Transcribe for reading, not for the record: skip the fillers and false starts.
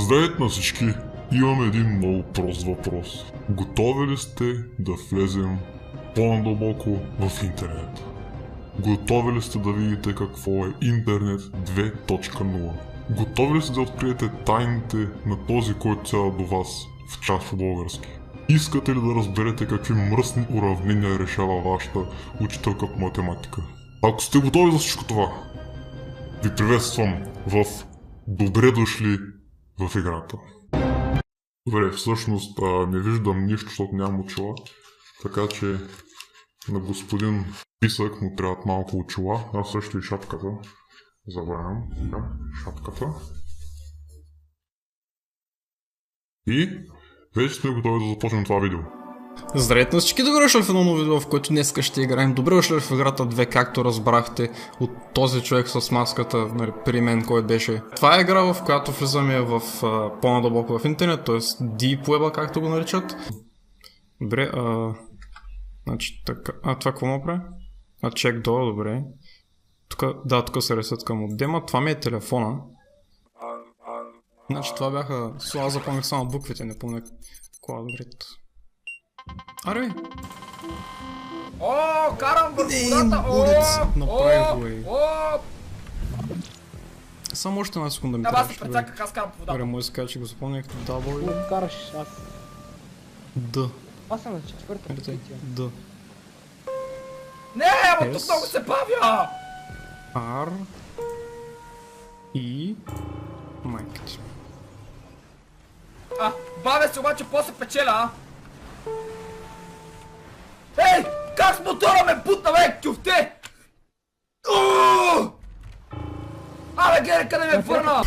Здравейте на всички! Имам един много прост въпрос. Готови ли сте да влезем по-надълбоко в интернет? Готови ли сте да видите какво е интернет 2.0? Готови ли сте да откриете тайните на този, който сяда до вас в час по български? Искате ли да разберете какви мръсни уравнения решава вашата учителка по математика? Ако сте готови за всичко това, ви приветствам в Добре дошли в играта. Добре, всъщност не виждам нищо, защото нямам очила, така че на господин Писък му трябват малко очила, аз също и шапката. Забравям, шапката. И вече сме готови да започнем това видео. Здравейте на всички, добре дошли в едно ново видео, в което днес ще играем. Добре дошли в играта 2, както разбрахте от този човек с маската при мен, който беше. Това е игра, в която влизаме в по-надълбоко в интернет, т.е. Deep Web, както го наричат. Добре, значи така, това какво му прави? Чек долу, добре. Тук се ресет към отдема, това ми е телефона. Значи това бяха, аз запомних само буквите, не помня кладоврит. Аре! О, карам върху водата! Урец, направи го е. Само още една секунда ми трябваше. Аз се трябваше. прецаках, аз карам по водата. Добре, може да се каже, че го запомних. W. Караш, аз. Д. Аз съм на четвърта. Д. Не, ама тук много се бавя! Р. И. Майката. Бавя се, обаче после печеля, а? Ей! Как с мотора ме бутна, бе, тюфте! Абе, гледай къде ме върна!